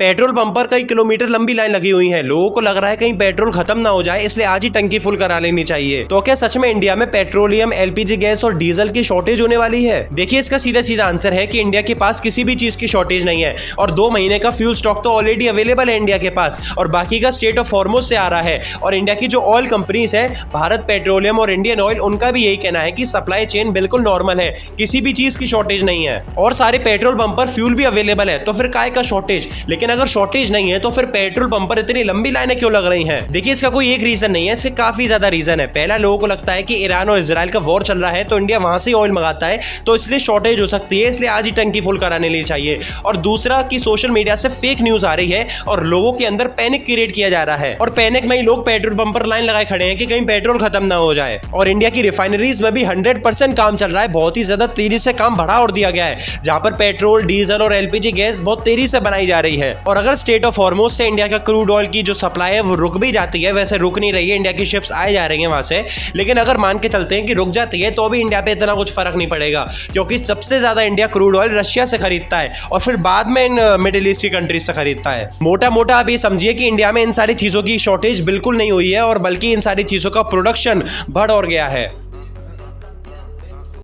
Petrol pump पर कई kilometre लंबी लाइन लगी हुई है। लोगों को लग रहा है कहीं पेट्रोल खत्म ना हो जाए, इसलिए आज ही टंकी फुल करा लेनी चाहिए। तो क्या सच में इंडिया में पेट्रोलियम, एलपीजी गैस और डीजल की शॉर्टेज होने वाली है? देखिए, इसका सीधा सीधा आंसर है कि इंडिया के पास किसी भी चीज की शॉर्टेज नहीं है और 2 महीने का फ्यूल स्टॉक तो ऑलरेडी अवेलेबल है इंडिया के पास और बाकी का स्टेट ऑफ हॉर्मुज से आ रहा है। और इंडिया की जो ऑयल कंपनीज है, भारत पेट्रोलियम और इंडियन ऑयल, उनका भी यही कहना है कि सप्लाई चेन बिल्कुल नॉर्मल है, किसी भी चीज की शॉर्टेज नहीं है और सारे पेट्रोल पंप पर फ्यूल भी अवेलेबल है। तो फिर काय का शॉर्टेज? लेकिन अगर शॉर्टेज नहीं है तो फिर पेट्रोल पंप पर इतनी लंबी लाइनें क्यों लग रही हैं? देखिए, इसका कोई एक रीजन नहीं है, इससे काफी ज्यादा रीजन है। पहला, लोगों को लगता है कि ईरान और इजराइल का वॉर चल रहा है तो इंडिया वहां से ऑयल मंगाता है, तो इसलिए शॉर्टेज हो सकती है, इसलिए आज ही टंकी फुल कराने लिए चाहिए। और दूसरा कि सोशल मीडिया से फेक न्यूज आ रही है और लोगों के अंदर पैनिक क्रिएट किया जा रहा है और पैनिक में ही लोग पेट्रोल पंप पर लाइन लगाए खड़े हैं कि कहीं पेट्रोल खत्म ना हो जाए। और इंडिया की रिफाइनरीज में भी 100% काम चल रहा है, बहुत ही ज्यादा तेजी से काम बढ़ा और दिया गया है, जहां पर पेट्रोल, डीजल और एलपीजी गैस बहुत तेजी से बनाई जा रही है। और अगर स्टेट ऑफ हॉर्मुज से इंडिया का क्रूड ऑयल की जो सप्लाई है वो रुक भी जाती है, वैसे रुक नहीं रही है, इंडिया की शिप्स आए जा रही हैं वहां से, लेकिन अगर मान के चलते हैं कि रुक जाती है तो भी इंडिया पे इतना कुछ फर्क नहीं पड़ेगा, क्योंकि सबसे ज्यादा इंडिया क्रूड ऑयल रशिया से खरीदता है और फिर बाद में इन मिडिल ईस्ट की कंट्रीज से खरीदता है। मोटा मोटा आप ये समझिए कि इंडिया में इन सारी चीजों की शॉर्टेज बिल्कुल नहीं हुई है और बल्कि इन सारी चीजों का प्रोडक्शन बढ़ और गया है।